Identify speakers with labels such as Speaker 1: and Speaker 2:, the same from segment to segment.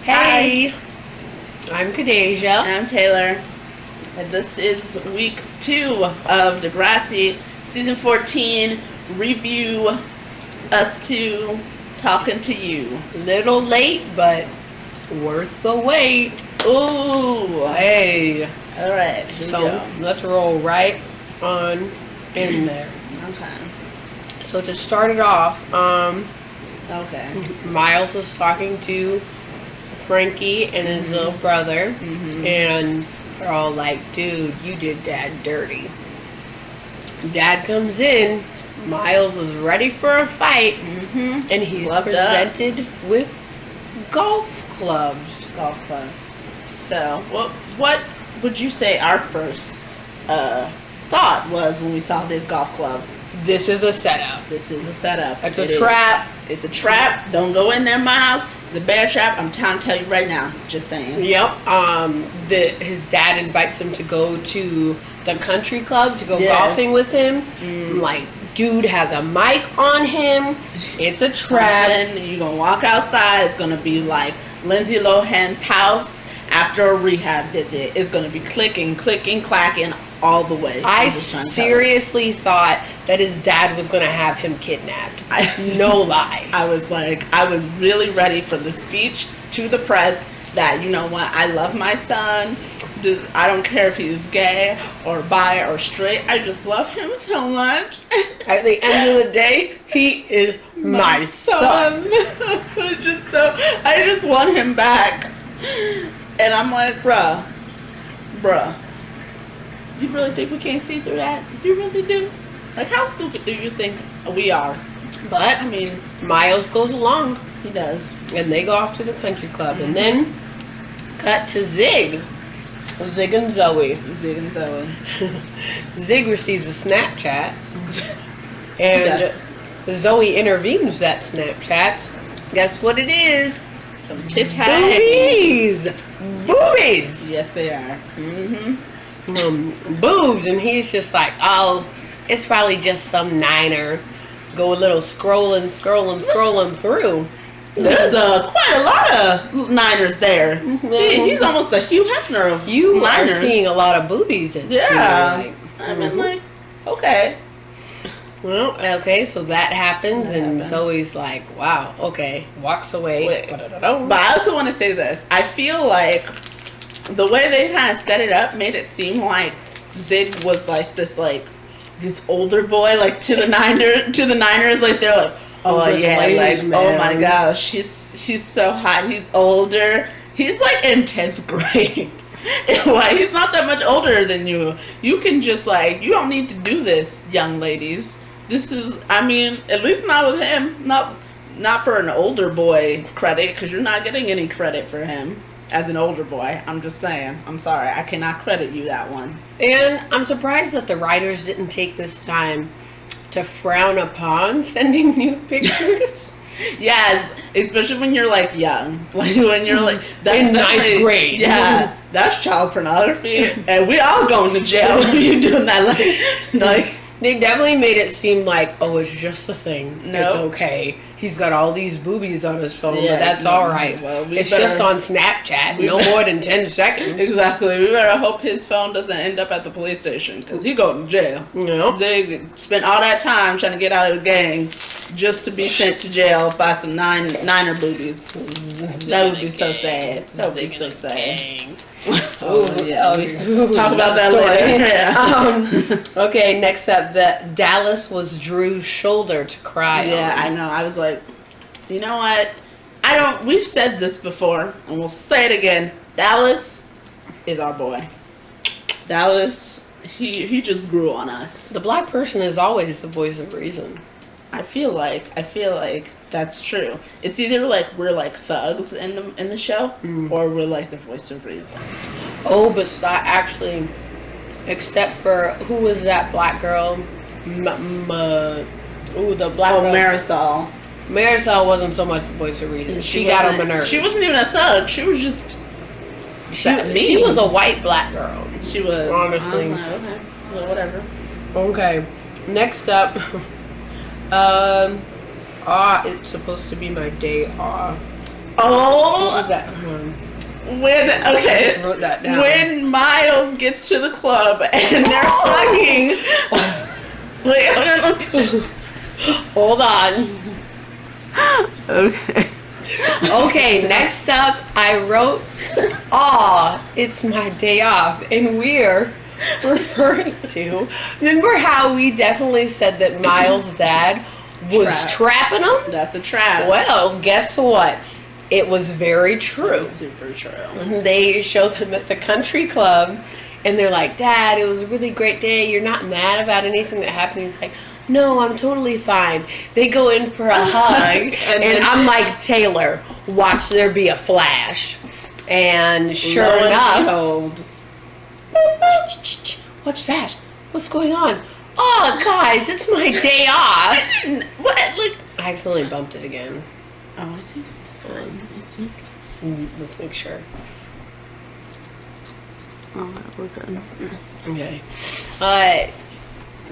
Speaker 1: Hey, I'm Kadeja.
Speaker 2: And I'm Taylor. And this is week 2 of Degrassi, season 14, review, us two talking to you.
Speaker 1: Little late, but worth the wait.
Speaker 2: Ooh.
Speaker 1: Hey.
Speaker 2: Alright,
Speaker 1: So let's roll right on in there.
Speaker 2: Okay.
Speaker 1: So to start it off,
Speaker 2: Okay.
Speaker 1: Miles was talking to Frankie and his little brother, and they're all like, dude, you did Dad dirty. Dad comes in, Miles is ready for a fight, and he's presented with golf clubs.
Speaker 2: Golf clubs. So, what would you say our first thought was when we saw these golf clubs?
Speaker 1: This is a setup.
Speaker 2: This is a setup.
Speaker 1: It's a trap.
Speaker 2: It's a trap. Don't go in there, Miles. It's a bad trap. I'm trying to tell you right now. Just saying.
Speaker 1: Yep. His dad invites him to go to the country club to go golfing with him. Like, dude has a mic on him. It's a trap.
Speaker 2: You're gonna walk outside. It's gonna be like Lindsay Lohan's house after a rehab visit. It's gonna be clicking, clacking all the way.
Speaker 1: I seriously thought that his dad was going to have him kidnapped. No lie.
Speaker 2: I was really ready for the speech to the press that, you know what, I love my son. I don't care if he's gay or bi or straight. I just love him so much.
Speaker 1: At the end of the day, he is my son.
Speaker 2: I just want him back. And I'm like, bruh. You really think we can't see through that? You really do? Like, how stupid do you think we are? But, I mean,
Speaker 1: Miles goes along.
Speaker 2: He does.
Speaker 1: And they go off to the country club. And then, cut to Zig. Zig and Zoe. Zig receives a Snapchat. And Zoe intervenes that Snapchat. Guess what it is?
Speaker 2: Some tit
Speaker 1: Boobies!
Speaker 2: Yes, they are.
Speaker 1: Boobs, and he's just like, oh, it's probably just some niner. Go a little scrolling through.
Speaker 2: There's quite a lot of niners there. He's almost a Hugh Hefner of
Speaker 1: you
Speaker 2: niners.
Speaker 1: Are seeing a lot of boobies.
Speaker 2: I mean, like, okay.
Speaker 1: Well, okay, so that happens, and Zoe's like, wow, okay, walks away.
Speaker 2: But I also want to say this. I feel like the way they kind of set it up made it seem like Zig was like this older boy, like to the Niners, like they're like, oh yeah, like oh my gosh, he's so hot, he's older, he's like in 10th grade. Like, he's not that much older than you. You can just you don't need to do this, young ladies. This is, I mean, at least not with him. Not for an older boy credit, because you're not getting any credit for him as an older boy. I'm just saying. I'm sorry. I cannot credit you that one.
Speaker 1: And I'm surprised that the writers didn't take this time to frown upon sending nude pictures.
Speaker 2: Yes, especially when you're young. Like when you're
Speaker 1: in 9th grade.
Speaker 2: Yeah, that's child pornography. And we all going to jail when you're doing that.
Speaker 1: They definitely made it seem like, oh, it's just a thing.
Speaker 2: No.
Speaker 1: It's okay. He's got all these boobies on his phone, but that's all right. Well, it's just on Snapchat. No more than 10 seconds.
Speaker 2: Exactly. We better hope his phone doesn't end up at the police station, because he going to jail. Zig spent all that time trying to get out of the gang just to be sent to jail by some niner boobies. That would be so sad. That would be so sad. Talk about that later.
Speaker 1: Okay, next up, Dallas was Drew's shoulder to cry on.
Speaker 2: Yeah, I know. I was like, you know what? We've said this before, and we'll say it again. Dallas is our boy. Dallas, he just grew on us.
Speaker 1: The black person is always the voice of reason.
Speaker 2: I feel like that's true. It's either we're thugs in the show, or we're the voice of reason.
Speaker 1: Oh, but actually, except for who was that black girl? The black girl.
Speaker 2: Marisol.
Speaker 1: Marisol wasn't so much the voice of reason. She got on my nerves.
Speaker 2: She wasn't even a thug. She was just.
Speaker 1: She was a white black girl.
Speaker 2: She was.
Speaker 1: Honestly.
Speaker 2: Okay. Well, whatever.
Speaker 1: Okay. Next up. It's supposed to be my day off.
Speaker 2: Oh,
Speaker 1: What was that?
Speaker 2: when
Speaker 1: I just wrote that down.
Speaker 2: when Miles gets to the club and they're hugging. Wait,
Speaker 1: Hold on.
Speaker 2: Okay.
Speaker 1: Okay, next up, I wrote, "Aw, it's my day off," and we're referring to. Remember how we definitely said that Miles' dad was trapping him?
Speaker 2: That's a trap.
Speaker 1: Well, guess what? It was very true.
Speaker 2: Super true.
Speaker 1: They showed him at the country club, and they're like, "Dad, it was a really great day. You're not mad about anything that happened?" He's like, "No, I'm totally fine." They go in for a hug, and I'm like, "Taylor, watch there be a flash." And sure enough, what's that? What's going on? Oh, guys, it's my day off.
Speaker 2: What? Like,
Speaker 1: I accidentally bumped it again.
Speaker 2: oh, I think it's fine.
Speaker 1: Let's make sure.
Speaker 2: Oh, we're good.
Speaker 1: Okay.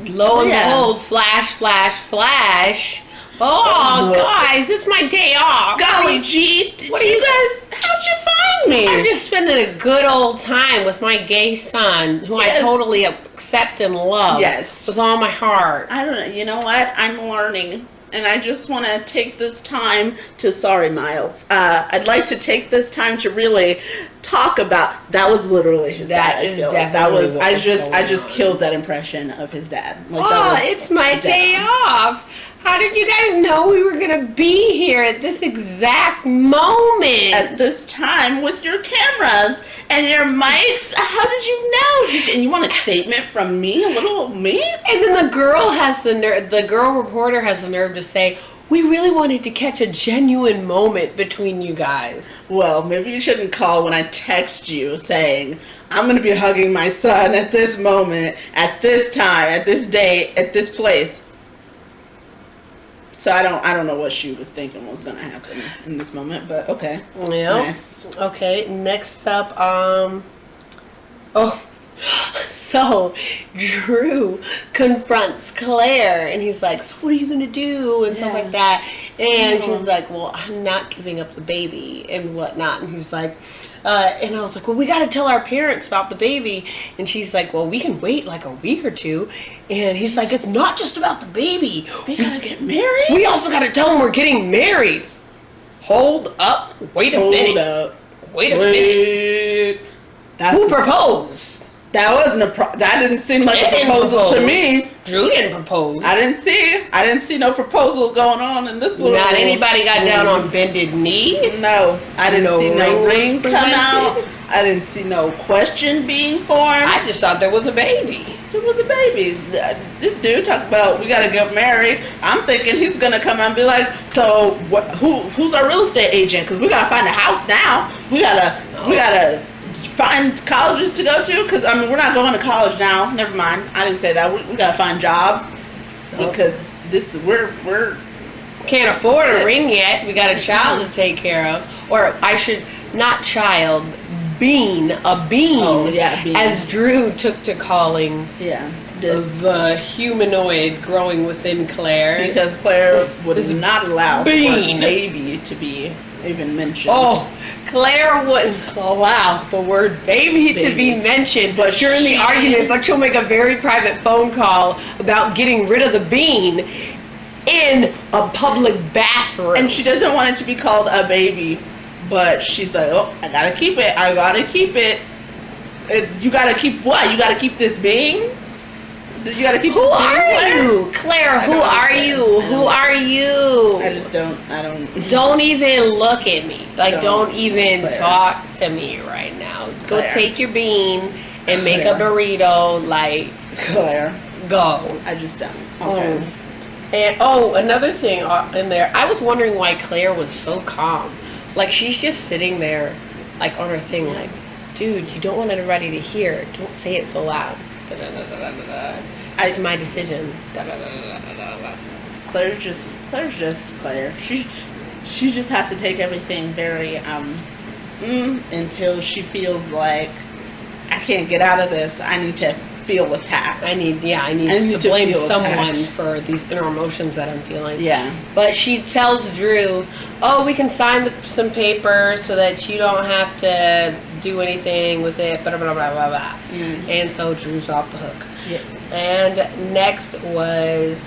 Speaker 1: Lo and behold, flash, flash, flash. Oh, guys, it's my day off.
Speaker 2: Golly gee,
Speaker 1: What are you
Speaker 2: guys? How'd you find me?
Speaker 1: I'm just spending a good old time with my gay son, who I
Speaker 2: Yes.
Speaker 1: totally accept and love.
Speaker 2: Yes.
Speaker 1: With all my heart.
Speaker 2: I don't know. You know what? I'm learning. And I just want to take this time to, sorry, Miles. I'd like to take this time to really talk about, that was literally his
Speaker 1: That
Speaker 2: dad.
Speaker 1: is
Speaker 2: that
Speaker 1: definitely
Speaker 2: was,
Speaker 1: what
Speaker 2: I
Speaker 1: was
Speaker 2: just
Speaker 1: going on.
Speaker 2: killed that impression of his dad. Like,
Speaker 1: Oh,
Speaker 2: that was
Speaker 1: it's my
Speaker 2: dead
Speaker 1: day
Speaker 2: on.
Speaker 1: off. How did you guys know we were going to be here at this exact moment?
Speaker 2: At this time with your cameras and your mics. How did you know? And you want a statement from me? A little me?
Speaker 1: And then the girl has the girl reporter has the nerve to say, "We really wanted to catch a genuine moment between you guys."
Speaker 2: Well, maybe you shouldn't call when I text you saying, I'm going to be hugging my son at this moment, at this time, at this date, at this place. So I don't know what she was thinking was going to happen in this moment, but okay.
Speaker 1: Yeah.
Speaker 2: Next.
Speaker 1: Okay, next up, so Drew confronts Claire, and he's like, "So what are you gonna do?" and stuff
Speaker 2: Yeah.
Speaker 1: like that. And
Speaker 2: Yeah.
Speaker 1: she's like, "Well, I'm not giving up the baby," and whatnot. And he's like, and I was like, "Well, we got to tell our parents about the baby." And she's like, "Well, we can wait like a week or two." And he's like, "It's not just about the baby.
Speaker 2: We got to get married?
Speaker 1: We also got to tell them we're getting married." Hold up. Wait a minute.
Speaker 2: Hold up.
Speaker 1: Wait a minute.
Speaker 2: That's
Speaker 1: Who proposed?
Speaker 2: That wasn't that didn't seem like
Speaker 1: It
Speaker 2: a
Speaker 1: didn't
Speaker 2: proposal to
Speaker 1: propose.
Speaker 2: me.
Speaker 1: Drew didn't propose.
Speaker 2: I didn't see no proposal going on in this little.
Speaker 1: Not anybody got down on bended knee.
Speaker 2: No, I didn't
Speaker 1: No
Speaker 2: see no
Speaker 1: ring
Speaker 2: ring
Speaker 1: was
Speaker 2: come out.
Speaker 1: presented.
Speaker 2: I didn't see no question being formed.
Speaker 1: I just thought there was a baby.
Speaker 2: It was a baby. This dude talked about we gotta get married. I'm thinking he's gonna come out and be like, so who's our real estate agent? Because we gotta find a house now. We gotta find colleges to go to. Because I mean we're not going to college now. Never mind. I didn't say that. We gotta find jobs because we're
Speaker 1: Can't afford a ring yet. We got a child to take care of. Or I should, not child, bean. A bean.
Speaker 2: Oh, yeah, bean.
Speaker 1: As Drew took to calling
Speaker 2: yeah. This
Speaker 1: the humanoid growing within Claire.
Speaker 2: because Claire would
Speaker 1: this
Speaker 2: not allow for
Speaker 1: bean.
Speaker 2: baby to be even mentioned.
Speaker 1: Oh, Claire wouldn't allow the word baby to be
Speaker 2: Baby.
Speaker 1: mentioned
Speaker 2: But
Speaker 1: during the
Speaker 2: she-
Speaker 1: argument, but she'll make a very private phone call about getting rid of the bean in a public bathroom.
Speaker 2: And she doesn't want it to be called a baby, but she's like, oh, I gotta keep it. I gotta keep it. You gotta keep what? You gotta keep this being? You gotta keep
Speaker 1: Who
Speaker 2: this being,
Speaker 1: are
Speaker 2: Claire?
Speaker 1: you? Claire,
Speaker 2: I
Speaker 1: who
Speaker 2: don't
Speaker 1: are
Speaker 2: understand.
Speaker 1: you?
Speaker 2: I
Speaker 1: Who
Speaker 2: don't-
Speaker 1: are you?
Speaker 2: I don't.
Speaker 1: Don't even look at me. Like, don't even
Speaker 2: Claire.
Speaker 1: talk to me right now. Go
Speaker 2: Claire.
Speaker 1: take your bean and make a
Speaker 2: Claire.
Speaker 1: burrito. Like,
Speaker 2: Claire.
Speaker 1: go.
Speaker 2: I just don't. Okay.
Speaker 1: And another thing in there, I was wondering why Claire was so calm. Like, she's just sitting there, like, on her thing, like, dude, you don't want everybody to hear. Don't say it so loud. Da, da, da, da, da, da. It's my decision. Da, da, da, da, da, da, da.
Speaker 2: Claire's just Claire. She just has to take everything very until she feels like I can't get out of this. I need to feel attacked.
Speaker 1: I need to blame someone for these inner emotions that I'm feeling.
Speaker 2: Yeah.
Speaker 1: But she tells Drew, oh, we can sign some papers so that you don't have to do anything with it, blah, blah, blah, blah, blah. And so Drew's off the hook.
Speaker 2: Yes.
Speaker 1: And next was,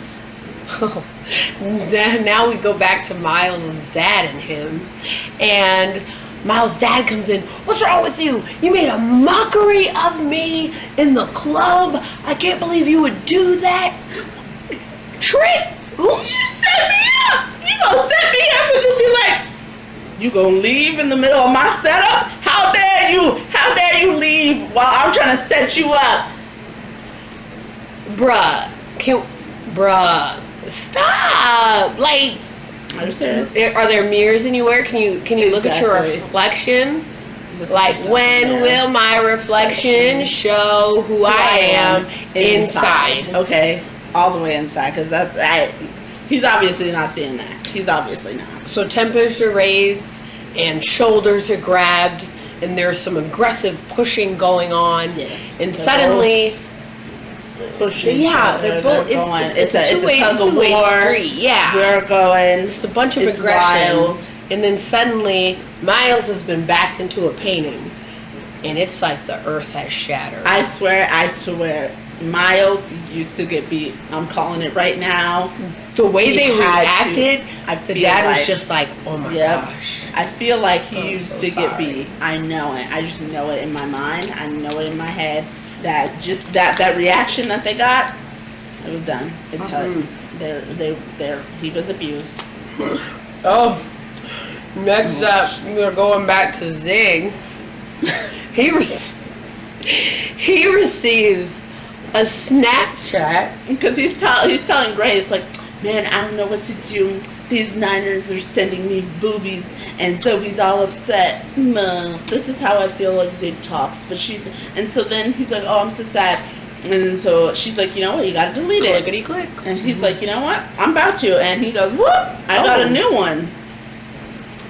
Speaker 1: now we go back to Miles' dad and him. And Miles' dad comes in. What's wrong with you? You made a mockery of me in the club. I can't believe you would do that. Trick!
Speaker 2: You set me up! You gonna set me up and then be like, you gonna leave in the middle of my setup? How dare you? How dare you leave while I'm trying to set you up?
Speaker 1: Bruh. Stop! Like,
Speaker 2: are you serious?
Speaker 1: Are there mirrors anywhere? Can you look at your reflection? Like, when will my reflection show who I am inside?
Speaker 2: Okay, all the way inside, because he's obviously not seeing that. He's obviously not.
Speaker 1: So tempers are raised and shoulders are grabbed and there's some aggressive pushing going on.
Speaker 2: Yes.
Speaker 1: And suddenly
Speaker 2: pushing.
Speaker 1: Yeah, they're both. It's a two-way street. Yeah,
Speaker 2: we're going.
Speaker 1: It's a bunch of aggression, wild. And then suddenly Miles has been backed into a painting, and it's like the earth has shattered.
Speaker 2: I swear. Miles used to get beat. I'm calling it right now.
Speaker 1: The way they reacted, the dad was just like, "Oh my gosh."
Speaker 2: I feel like he used to get beat. I know it. I just know it in my mind. I know it in my head. That reaction that they got, it was done. It's he was abused.
Speaker 1: Oh, next up, we're going back to Zig. He receives a Snapchat
Speaker 2: because he's telling Grace, like, man, I don't know what to do. These Niners are sending me boobies, and so he's all upset. This is how I feel like Zig talks. And so then he's like, oh, I'm so sad. And then so she's like, you know what, you gotta delete it.
Speaker 1: Clickety click.
Speaker 2: And he's like, you know what, I'm about to. And he goes, whoop, I got a new one.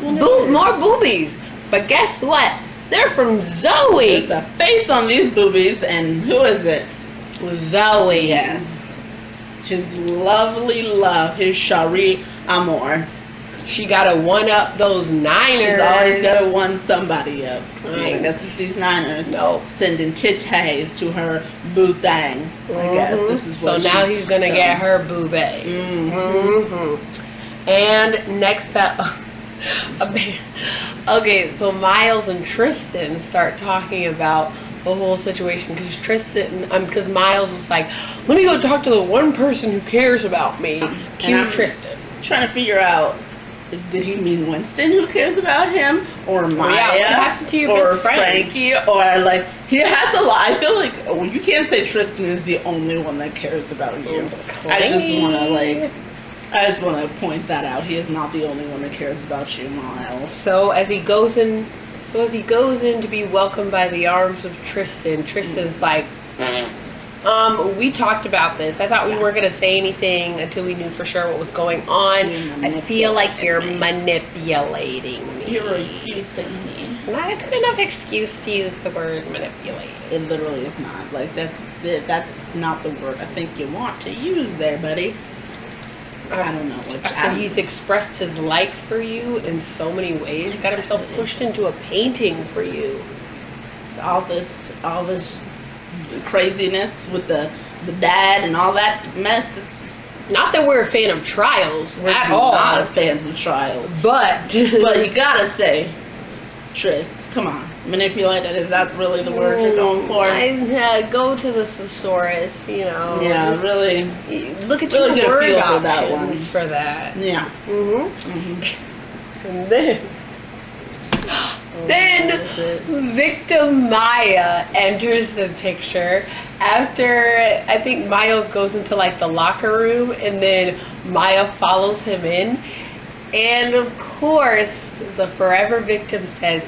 Speaker 1: More boobies. But guess what? They're from Zoe.
Speaker 2: There's a face on these boobies, and who is it?
Speaker 1: Zoe.
Speaker 2: Yes. His lovely love, his Cherie Amour.
Speaker 1: She got to one-up those Niners.
Speaker 2: She's always got to one somebody up. I guess it's these Niners sending titties to her boo thing. I guess this is what.
Speaker 1: So now he's going to get her boo bae. And next up, okay, so Miles and Tristan start talking about the whole situation because Miles was like, let me go talk to the one person who cares about me.
Speaker 2: Cue Tristan. Trying to figure out, did he mean Winston who cares about him, or Maya, or Frankie, or like he has a lot. I feel like you can't say Tristan is the only one that cares about you. I just want to point that out. He is not the only one that cares about you, Miles.
Speaker 1: So as he goes in to be welcomed by the arms of Tristan, Tristan's like, we talked about this. I thought we weren't going to say anything until we knew for sure what was going on. I feel like you're manipulating me.
Speaker 2: You're manipulating me.
Speaker 1: Not a good enough excuse to use the word manipulate.
Speaker 2: It literally is not. Like, that's not the word I think you want to use there, buddy. I don't know.
Speaker 1: He's expressed his like for you in so many ways. He got himself pushed into a painting for you.
Speaker 2: All this craziness with the dad and all that mess.
Speaker 1: Not that we're a fan of trials
Speaker 2: at all. We're not fans of trials.
Speaker 1: But
Speaker 2: you gotta say, Tris, come on. Manipulated, is that really the word you're going for?
Speaker 1: Go to the thesaurus, you know.
Speaker 2: Yeah, really.
Speaker 1: Look at
Speaker 2: really
Speaker 1: your word
Speaker 2: for that one.
Speaker 1: For that.
Speaker 2: Yeah.
Speaker 1: And then victim Maya enters the picture after I think Miles goes into like the locker room, and then Maya follows him in, and of course the forever victim says,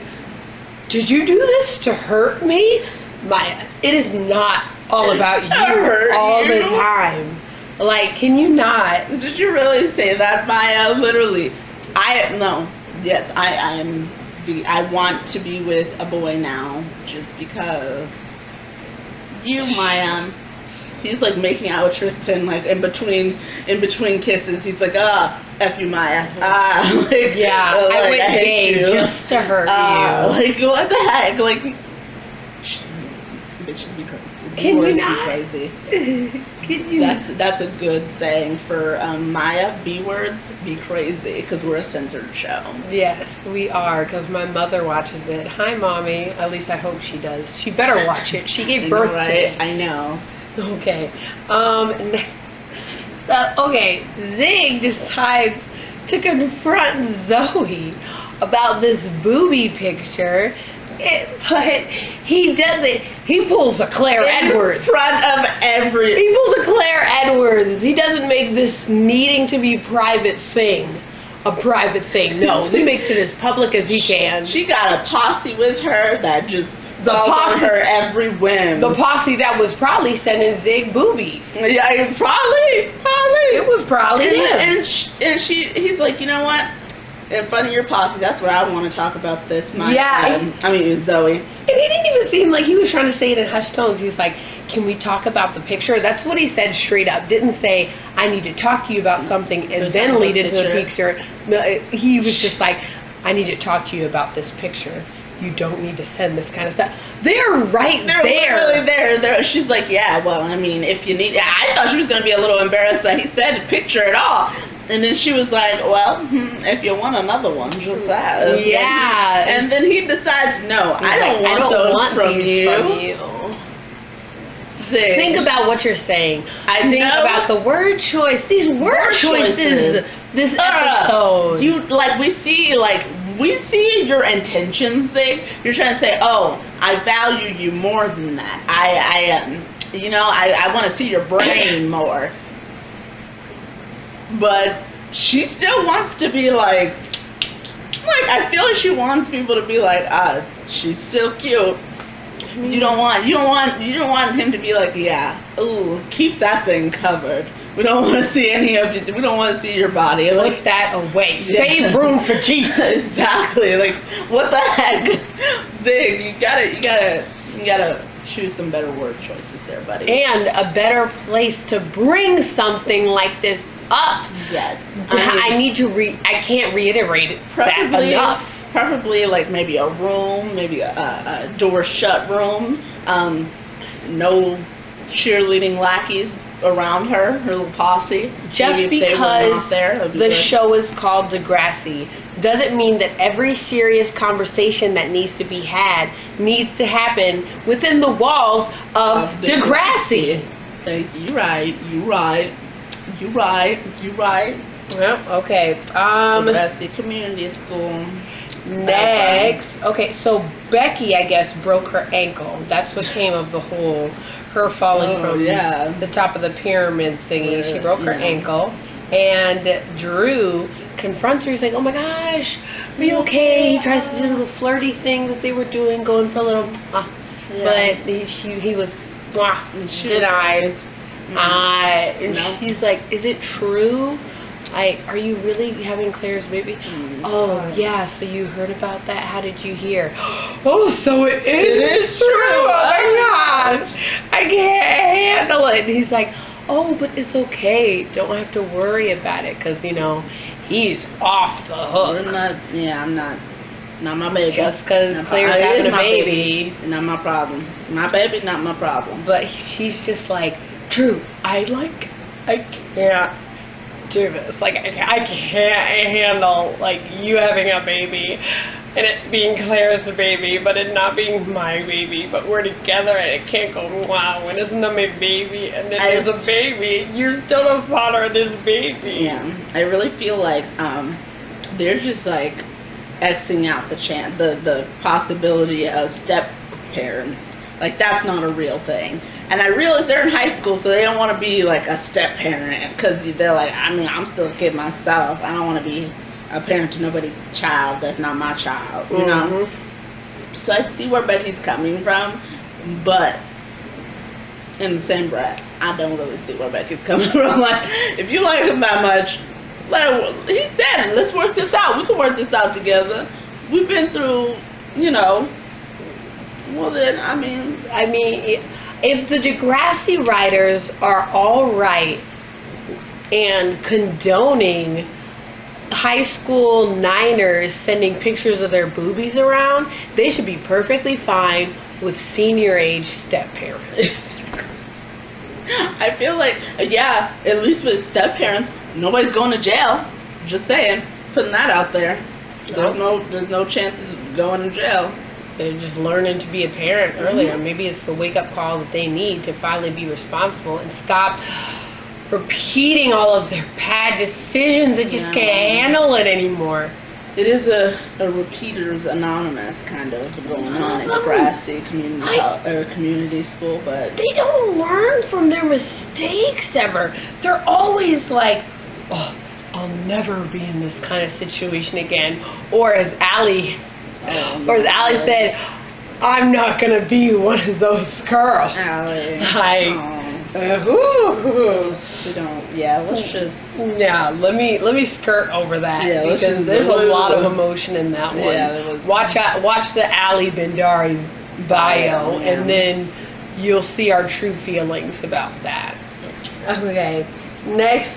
Speaker 1: did you do this to hurt me? Maya, it is not all about you all the time. Like, can you not?
Speaker 2: Did you really say that, Maya? Literally. I want to be with a boy now just because you, my he's like making out with Tristan, like in between kisses. He's like, F you, Maya. Like,
Speaker 1: yeah,
Speaker 2: like,
Speaker 1: I went
Speaker 2: hate
Speaker 1: gay
Speaker 2: you.
Speaker 1: just to hurt you.
Speaker 2: Like, what the heck? Like, bitches be crazy.
Speaker 1: Can you
Speaker 2: Words
Speaker 1: not?
Speaker 2: Be crazy.
Speaker 1: Can you?
Speaker 2: That's a good saying for Maya. B words, be crazy, because we're a censored show.
Speaker 1: Yes, we are, because my mother watches it. Hi, Mommy. At least I hope she does. She better watch it. She gave birth to it.
Speaker 2: I know.
Speaker 1: Okay. Okay, Zig decides to confront Zoe about this booby picture. But he does it. He pulls a Claire Edwards.
Speaker 2: In front of
Speaker 1: He pulls a Claire Edwards. He doesn't make this needing to be private thing a private thing. No, he makes it as public as he can.
Speaker 2: She got a posse with her that just
Speaker 1: The
Speaker 2: followed
Speaker 1: posse-
Speaker 2: her every whim.
Speaker 1: The posse that was probably sending Zig boobies.
Speaker 2: Yeah, probably.
Speaker 1: It was probably him.
Speaker 2: He's like, you know what? In front of your posse, that's what I want to talk about this. Zoe.
Speaker 1: And he didn't even seem like he was trying to say it in hushed tones. He was like, can we talk about the picture? That's what he said straight up. Didn't say, I need to talk to you about something and then lead into the picture. No, he was just like, I need to talk to you about this picture. You don't need to send this kind of stuff. They're
Speaker 2: really there. She's like, yeah, well, I mean, if you need... I thought she was going to be a little embarrassed that he said picture at all. And then she was like, well, if you want another one, just ask.
Speaker 1: Yeah.
Speaker 2: And then he decides, no, I don't want those from you.
Speaker 1: Think about what you're saying. Think about the word choice. These word choices. This episode.
Speaker 2: We see your intentions, Zig. You're trying to say, oh, I value you more than that. I want to see your brain more. But she still wants to be like, I feel like she wants people to be like, she's still cute. You don't want him to be like, yeah, ooh, keep that thing covered. We don't want to see any of you. We don't want to see your body.
Speaker 1: Put that away. Save room for Jesus.
Speaker 2: Exactly. Like, what the heck, Zig? You gotta choose some better word choices there, buddy.
Speaker 1: And a better place to bring something like this up.
Speaker 2: Yes.
Speaker 1: I can't reiterate that enough.
Speaker 2: Preferably like maybe a room, maybe a door shut room. No cheerleading lackeys around her little posse.
Speaker 1: Just because the show is called Degrassi doesn't mean that every serious conversation that needs to be had needs to happen within the walls of Degrassi.
Speaker 2: You're right.
Speaker 1: Well, okay.
Speaker 2: Degrassi Community School.
Speaker 1: Next, okay, so Becky, I guess, broke her ankle. That's what came of the whole, her falling from the top of the pyramid thingy. She broke her ankle, and Drew confronts her. He's like, oh my gosh, are you okay? He tries to do the flirty thing that they were doing, going for a little, but he was denied. And she's like, is it true? Are you really having Claire's baby? Oh, yeah, so you heard about that? How did you hear? Oh, so it is true. Oh, my gosh. I can't handle it. And he's like, oh, but it's okay. Don't have to worry about it because, he's off the hook.
Speaker 2: I'm not my baby.
Speaker 1: Just because Claire's having a baby.
Speaker 2: Not my problem. My baby, not my problem.
Speaker 1: But she's just like, Drew, I can't do this. I can't handle you having a baby and it being Claire's baby, but it not being my baby. But we're together and it can't go wow. And it's not my baby. And then there's a baby. You're still the father of this baby.
Speaker 2: Yeah, I really feel like they're just Xing out the possibility of step parents. That's not a real thing. And I realize they're in high school, so they don't want to be a step parent because they're like, I'm still a kid myself. I don't want to be a parent to nobody's child that's not my child, you know? So I see where Becky's coming from, but in the same breath, I don't really see where Becky's coming from. If you like him that much, he said it. Let's work this out. We can work this out together. We've been through, well then,
Speaker 1: if the Degrassi writers are all right and condoning high school Niners sending pictures of their boobies around, they should be perfectly fine with senior age step parents.
Speaker 2: I feel like, yeah, at least with step parents, nobody's going to jail. Just saying, putting that out there. There's no chances of going to jail.
Speaker 1: They're just learning to be a parent earlier. Maybe it's the wake-up call that they need to finally be responsible and stop repeating all of their bad decisions. They just can't handle it anymore.
Speaker 2: It is a Repeaters Anonymous kind of going on in Degrassi community school, but
Speaker 1: they don't learn from their mistakes ever. They're always like, oh, I'll never be in this kind of situation again. Or as Allie said, I'm not gonna be one of those girls.
Speaker 2: Allie. We don't. Yeah, let's just.
Speaker 1: Yeah, let me skirt over that because there's a lot of emotion in that one.
Speaker 2: Yeah,
Speaker 1: watch the Ali Bendari bio, and then you'll see our true feelings about that. Okay, next,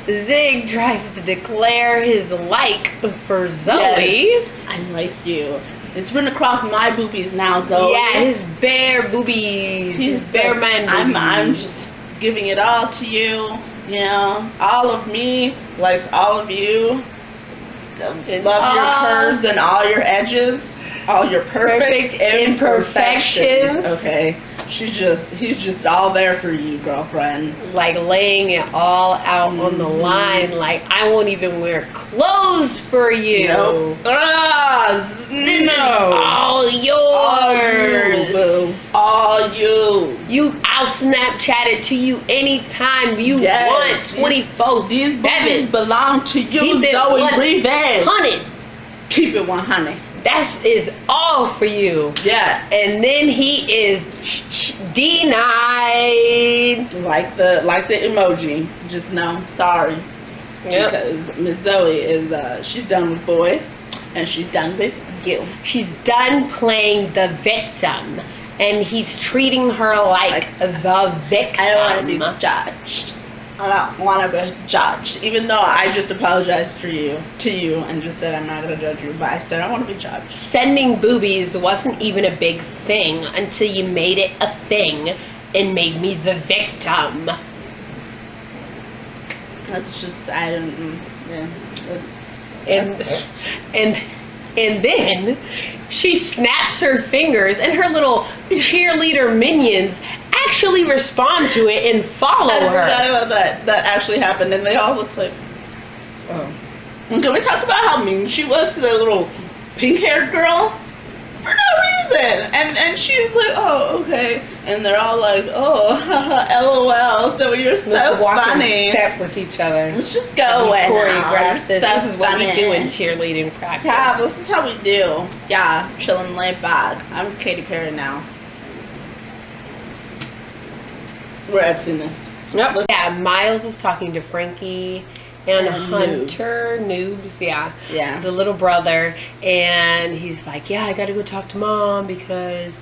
Speaker 1: Zig tries to declare his like for Zoe.
Speaker 2: Yes, I like you. It's written across my boobies now, Zoe.
Speaker 1: Yeah, his bare boobies. His bare man boobies.
Speaker 2: I'm just giving it all to you. You know, all of me likes all of you. Love your curves and all your edges, all your perfect imperfections. Okay, he's just all there for you, girlfriend.
Speaker 1: Like laying it all out on the line. Like, I won't even wear clothes for you.
Speaker 2: Nope.
Speaker 1: This is all yours.
Speaker 2: All you.
Speaker 1: I'll Snapchat it to you anytime you want. 24/7.
Speaker 2: These boobies belong to you, Zoe Revenge.
Speaker 1: 100.
Speaker 2: Keep it 100.
Speaker 1: That is all for you.
Speaker 2: Yeah.
Speaker 1: And then he is denied.
Speaker 2: Like the emoji. Just no, sorry.
Speaker 1: Yep.
Speaker 2: Because Miss Zoe is she's done with boys and she's done with you.
Speaker 1: She's done playing the victim, and he's treating her like the victim.
Speaker 2: I don't want to be judged. I don't want to be judged, even though I just apologized to you and just said I'm not going to judge you, but I still don't want to be judged.
Speaker 1: Sending boobies wasn't even a big thing until you made it a thing and made me the victim.
Speaker 2: That's just, I don't,
Speaker 1: And then she snaps her fingers, and her little cheerleader minions actually respond to it and follow her.
Speaker 2: I forgot about that. That actually happened, and they all look like, oh. And can we talk about how mean she was to that little pink-haired girl? For no reason. And she was like, oh, okay. And they're all like, oh, LOL. So you're so funny.
Speaker 1: Step with each other.
Speaker 2: Let's just go and
Speaker 1: choreograph this. This is what we do in cheerleading practice.
Speaker 2: Yeah, this is how we do. Yeah, chilling laid back. I'm Katy Perry now. We're editing this.
Speaker 1: Yep. Yeah, Miles is talking to Frankie and Hunter, Noobs,
Speaker 2: yeah,
Speaker 1: the little brother, and he's like, yeah, I gotta go talk to Mom because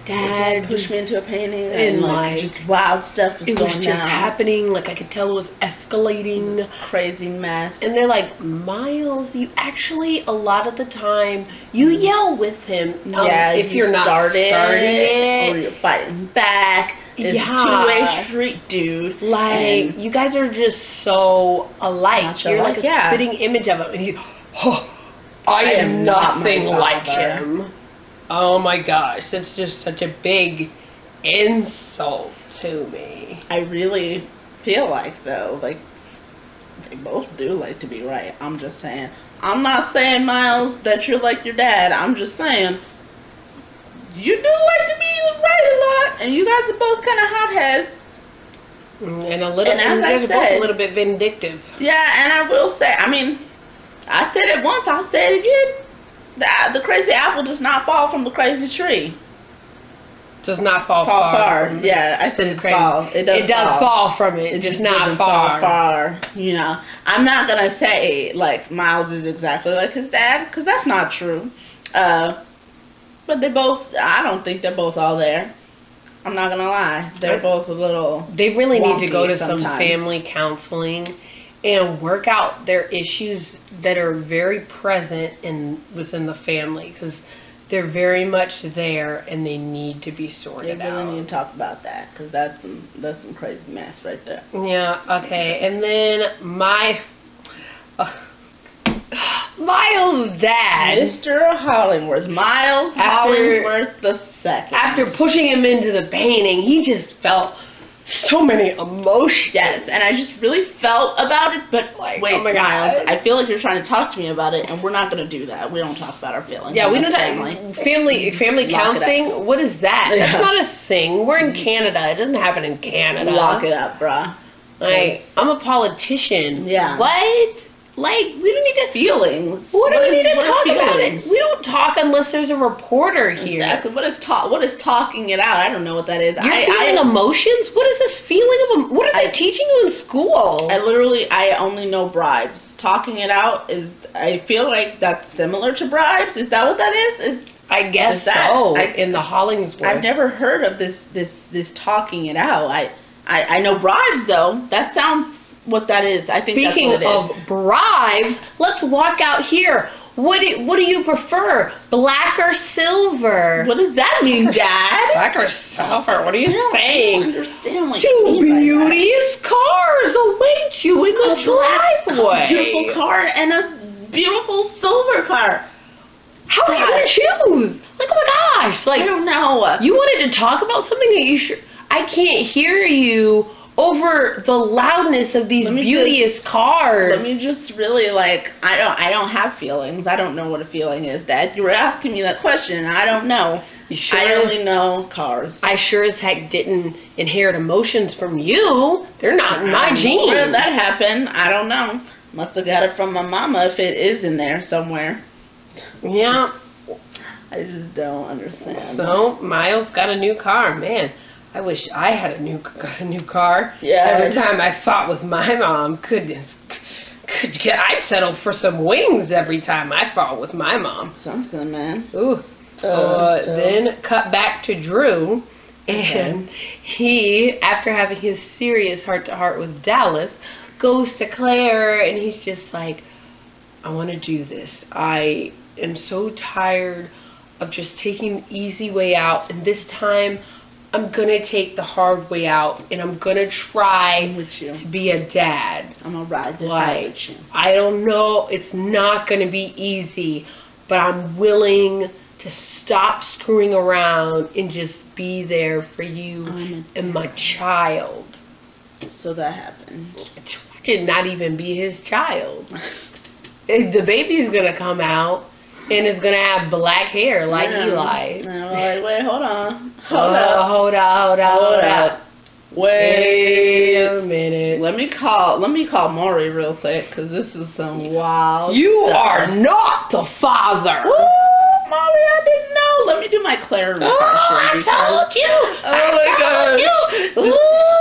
Speaker 1: Dad
Speaker 2: pushed me into a painting
Speaker 1: and like
Speaker 2: just wild stuff was going on.
Speaker 1: It was just happening, like I could tell it was escalating.
Speaker 2: This crazy mess.
Speaker 1: And they're like, Miles, you actually, a lot of the time, you yell with him. If you're not starting it,
Speaker 2: or you're fighting back. It's a two-way street, dude.
Speaker 1: Like, you guys are just so alike. You're like a spitting image of him. And he's, I am nothing like him. Oh my gosh, that's just such a big insult to me.
Speaker 2: I really feel like, though, like, they both do like to be right. I'm just saying. I'm not saying, Miles, that you're like your dad. I'm just saying, you do like to be right a lot, and you guys are both kind of hotheads.
Speaker 1: And a little, and as I said, a little bit vindictive.
Speaker 2: Yeah, and I will say, I mean, I said it once, I'll say it again. The crazy apple does not fall from the crazy tree.
Speaker 1: Does not fall
Speaker 2: far. Yeah, I said it fall. It does
Speaker 1: fall from it. Just not
Speaker 2: far. You know, I'm not gonna say like Miles is exactly like his dad, because that's not true. But they both, I don't think they're both all there. I'm not gonna lie. They're both a little.
Speaker 1: They really need to go to some
Speaker 2: sometimes.
Speaker 1: family counseling and work out their issues that are very present within the family, because they're very much there and they need to be sorted
Speaker 2: They really
Speaker 1: out.
Speaker 2: need to talk about that, because that's some crazy mess right there.
Speaker 1: Yeah. Okay. And then Miles' dad,
Speaker 2: Mr. Hollingworth, Miles Hollingworth the second.
Speaker 1: after pushing him into the painting, he just felt so many emotions.
Speaker 2: Yes, and I just really felt about it, but
Speaker 1: Like,
Speaker 2: wait,
Speaker 1: oh my
Speaker 2: Miles,
Speaker 1: God.
Speaker 2: I feel like you're trying to talk to me about it, and we're not going to do that. We don't talk about our feelings.
Speaker 1: Yeah, we
Speaker 2: in
Speaker 1: don't
Speaker 2: this
Speaker 1: have family
Speaker 2: Lock it up.
Speaker 1: counseling. What is that?
Speaker 2: Yeah.
Speaker 1: That's not a thing. We're in Canada. It doesn't happen in Canada.
Speaker 2: Lock it up, bruh.
Speaker 1: Like, I'm a politician.
Speaker 2: Yeah.
Speaker 1: What?
Speaker 2: Like, we don't need to feelings.
Speaker 1: What do we need to
Speaker 2: what are
Speaker 1: talk about
Speaker 2: feelings?
Speaker 1: it? We don't talk unless there's a reporter here.
Speaker 2: Exactly. What is talking it out? I don't know what that is.
Speaker 1: You're feeling emotions? What is this feeling of what are they teaching you in school?
Speaker 2: I only know bribes. Talking it out I feel like that's similar to bribes. Is that what that is?
Speaker 1: I guess
Speaker 2: is that-
Speaker 1: so.
Speaker 2: I-
Speaker 1: In the Hollingsworth.
Speaker 2: I've never heard of this talking it out. I know bribes though. That sounds what that is. I think
Speaker 1: Speaking
Speaker 2: that's what it is.
Speaker 1: of bribes, let's walk out here. What do you prefer, black or silver?
Speaker 2: What does that mean, Dad?
Speaker 1: Black or silver? What are you
Speaker 2: I don't
Speaker 1: saying?
Speaker 2: understand what
Speaker 1: Two
Speaker 2: you mean by that.
Speaker 1: beauteous cars await you in the driveway.
Speaker 2: Beautiful car and a beautiful silver car.
Speaker 1: How are you gonna choose? Like, oh my gosh! Like,
Speaker 2: I don't know.
Speaker 1: you wanted to talk about something that you sure I can't hear you over the loudness of these beauteous cars.
Speaker 2: Let me just really I don't have feelings. I don't know what a feeling is, Dad. You were asking me that question and I don't know.
Speaker 1: You sure?
Speaker 2: I only know cars.
Speaker 1: I sure as heck didn't inherit emotions from you. They're not in my genes.
Speaker 2: Where did that happen? I don't know. Must have got it from my mama if it is in there somewhere.
Speaker 1: Yeah.
Speaker 2: I just don't understand.
Speaker 1: So Miles got a new car. Man, I wish I had got a new car.
Speaker 2: Yeah.
Speaker 1: Every time I fought with my mom, I'd settle for some wings every time I fought with my mom.
Speaker 2: Something, man.
Speaker 1: Ooh. Then cut back to Drew, and he, after having his serious heart-to-heart with Dallas, goes to Claire, and he's just like, I want to do this. I am so tired of just taking the easy way out, and this time I'm going to take the hard way out, and I'm going to try
Speaker 2: with you.
Speaker 1: to be a dad.
Speaker 2: I'm going to ride this out
Speaker 1: Like,
Speaker 2: with you.
Speaker 1: I don't know, it's not going to be easy, but I'm willing to stop screwing around and just be there for you and my child.
Speaker 2: So that happened.
Speaker 1: I did not even be his child. The baby's going to come out and is going to have black hair like Eli.
Speaker 2: No, wait, hold on.
Speaker 1: Hold up.
Speaker 2: Wait
Speaker 1: a minute.
Speaker 2: Let me call Maury real quick, because this is some wild
Speaker 1: You
Speaker 2: stuff.
Speaker 1: are not the father.
Speaker 2: Woo! Maury, I didn't know. Let me do my Claire impression.
Speaker 1: I told you.
Speaker 2: Oh my gosh.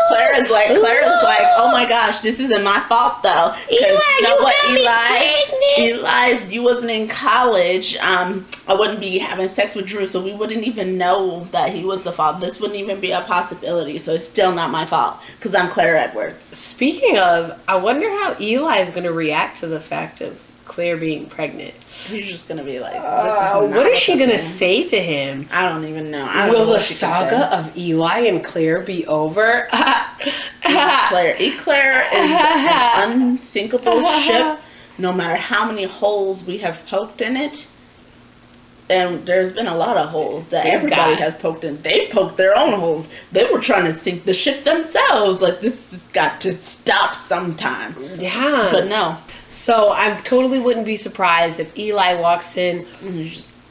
Speaker 2: Claire is like, oh my gosh, this isn't my fault though.
Speaker 1: Eli,
Speaker 2: you know
Speaker 1: you
Speaker 2: what,
Speaker 1: got me pregnant.
Speaker 2: Eli, if you wasn't in college, I wouldn't be having sex with Drew, so we wouldn't even know that he was the father. This wouldn't even be a possibility, so it's still not my fault, because I'm Claire Edwards.
Speaker 1: Speaking of, I wonder how Eli is going to react to the fact of Claire being pregnant.
Speaker 2: He's just going to be like,
Speaker 1: what is she going to say to him?
Speaker 2: I don't even know. I don't
Speaker 1: Will
Speaker 2: know what
Speaker 1: the
Speaker 2: she can
Speaker 1: saga of Eli and Claire be over?
Speaker 2: Claire is an unsinkable ship, no matter how many holes we have poked in it. And there's been a lot of holes that everybody has poked in. They poked their own holes. They were trying to sink the ship themselves. Like, this has got to stop sometime.
Speaker 1: Yeah.
Speaker 2: But no.
Speaker 1: So I totally wouldn't be surprised if Eli walks in,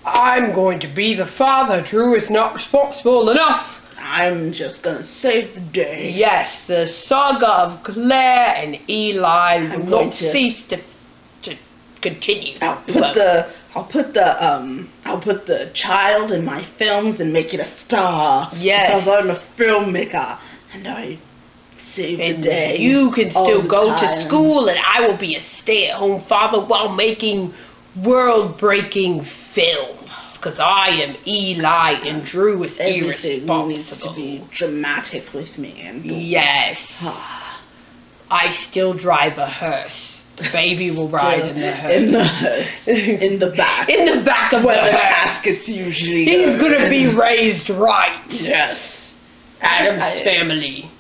Speaker 1: I'm going to be the father. Drew is not responsible enough.
Speaker 2: I'm just going to save the day.
Speaker 1: Yes, the saga of Claire and Eli will not cease to continue.
Speaker 2: I'll put the child in my films and make it a star.
Speaker 1: Yes.
Speaker 2: Because I'm a filmmaker and I save the day.
Speaker 1: You can still go to school and I will be a stay-at-home father while making world-breaking films. because I am Eli and Drew is
Speaker 2: Everything
Speaker 1: irresponsible.
Speaker 2: needs to be dramatic with me. And
Speaker 1: Yes. I still drive a hearse. The baby will ride in the hearse.
Speaker 2: In the hearse. In the back.
Speaker 1: In the back of
Speaker 2: where
Speaker 1: the
Speaker 2: the
Speaker 1: hearse.
Speaker 2: caskets usually
Speaker 1: He's
Speaker 2: go.
Speaker 1: going to be raised right.
Speaker 2: Yes.
Speaker 1: Adam's family.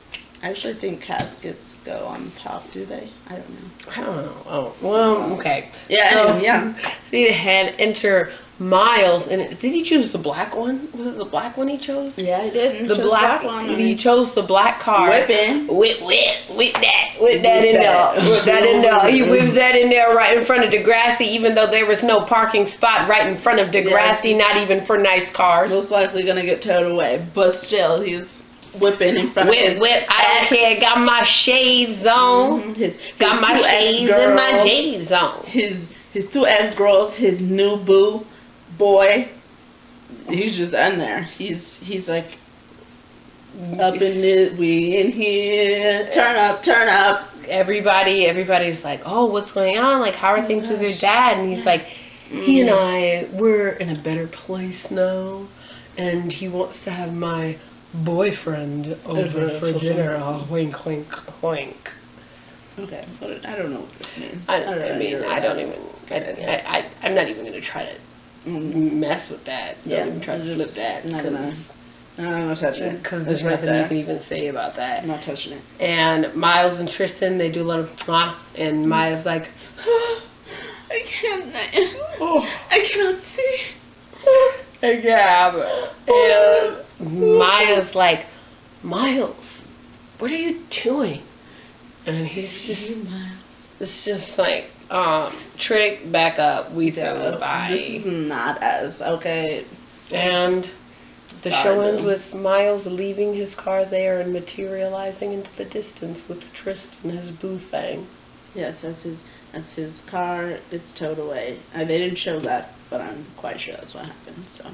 Speaker 2: I actually think caskets go on top, do they? I don't know.
Speaker 1: I don't know. Oh, well, okay.
Speaker 2: Yeah,
Speaker 1: So,
Speaker 2: anyway, yeah.
Speaker 1: Speed ahead, enter Miles. And did he choose the black one? Was it the black one he chose?
Speaker 2: Yeah, I did.
Speaker 1: The black one. He chose the black car.
Speaker 2: Whipping.
Speaker 1: Whip that in there. Whip that in there. He whips that in there right in front of Degrassi, even though there was no parking spot right in front of Degrassi, not even for nice cars.
Speaker 2: Most likely gonna get towed away, but still, he's whipping in front of his
Speaker 1: Whip, I don't care. Got my shades on. Got my shades and my shades on.
Speaker 2: His two ex-girls, his new boo boy, he's just in there. He's like, up in it, we in here, turn up.
Speaker 1: Everybody's like, oh, what's going on? Like, how are things with your dad? And he's like, he and I, we're in a better place now, and he wants to have my boyfriend over for dinner. Oh, wink, wink, wink.
Speaker 2: Okay, but I don't know what this means.
Speaker 1: I'm not even gonna try to mess with that. Don't even try to flip that.
Speaker 2: I'm not gonna touch it.
Speaker 1: Because there's nothing you can even say about that.
Speaker 2: I'm not touching it.
Speaker 1: And Miles and Tristan, they do a lot of mwah, and Maya's like,
Speaker 2: I can't see.
Speaker 1: yeah, and Maya's like, Miles, what are you doing? And he's just, it's just like, Trick, back up, we throw by.
Speaker 2: This is not as, okay.
Speaker 1: And the show ends with Miles leaving his car there and materializing into the distance with Tristan, his boo thing.
Speaker 2: Yes, that's his car. It's towed away. They didn't show that, but I'm quite sure that's what happened. So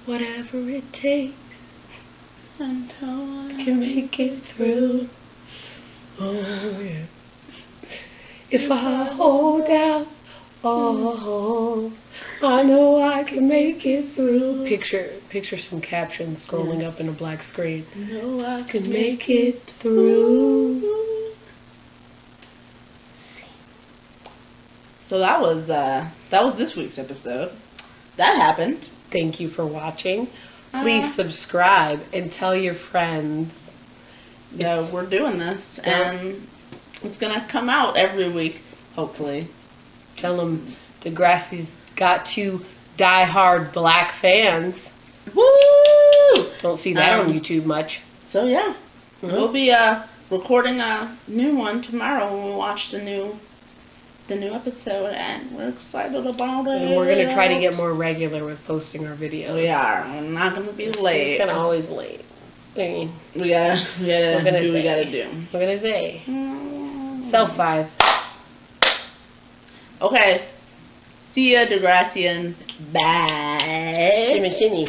Speaker 1: whatever it takes
Speaker 2: until I
Speaker 1: can make it through. Oh yeah. If I hold out, oh, I know I can make it through. Picture some captions scrolling up in a black screen.
Speaker 2: No, I
Speaker 1: Can make it through.
Speaker 2: So that was this week's episode. That happened.
Speaker 1: Thank you for watching. Please subscribe and tell your friends.
Speaker 2: Yeah, we're doing this, and it's gonna come out every week, hopefully.
Speaker 1: Tell them Degrassi's got 2 die-hard black fans.
Speaker 2: Woo!
Speaker 1: Don't see that on YouTube much.
Speaker 2: So yeah, we'll be recording a new one tomorrow when we watch the new episode, and we're excited about it.
Speaker 1: And we're gonna try to get more regular with posting our videos.
Speaker 2: We are. We're not gonna be late.
Speaker 1: We're always late. I mean,
Speaker 2: we gotta do what we gotta do.
Speaker 1: We're gonna say. Self-5.
Speaker 2: Okay. See ya, Degrassians. Bye.
Speaker 1: Shimmy, shimmy.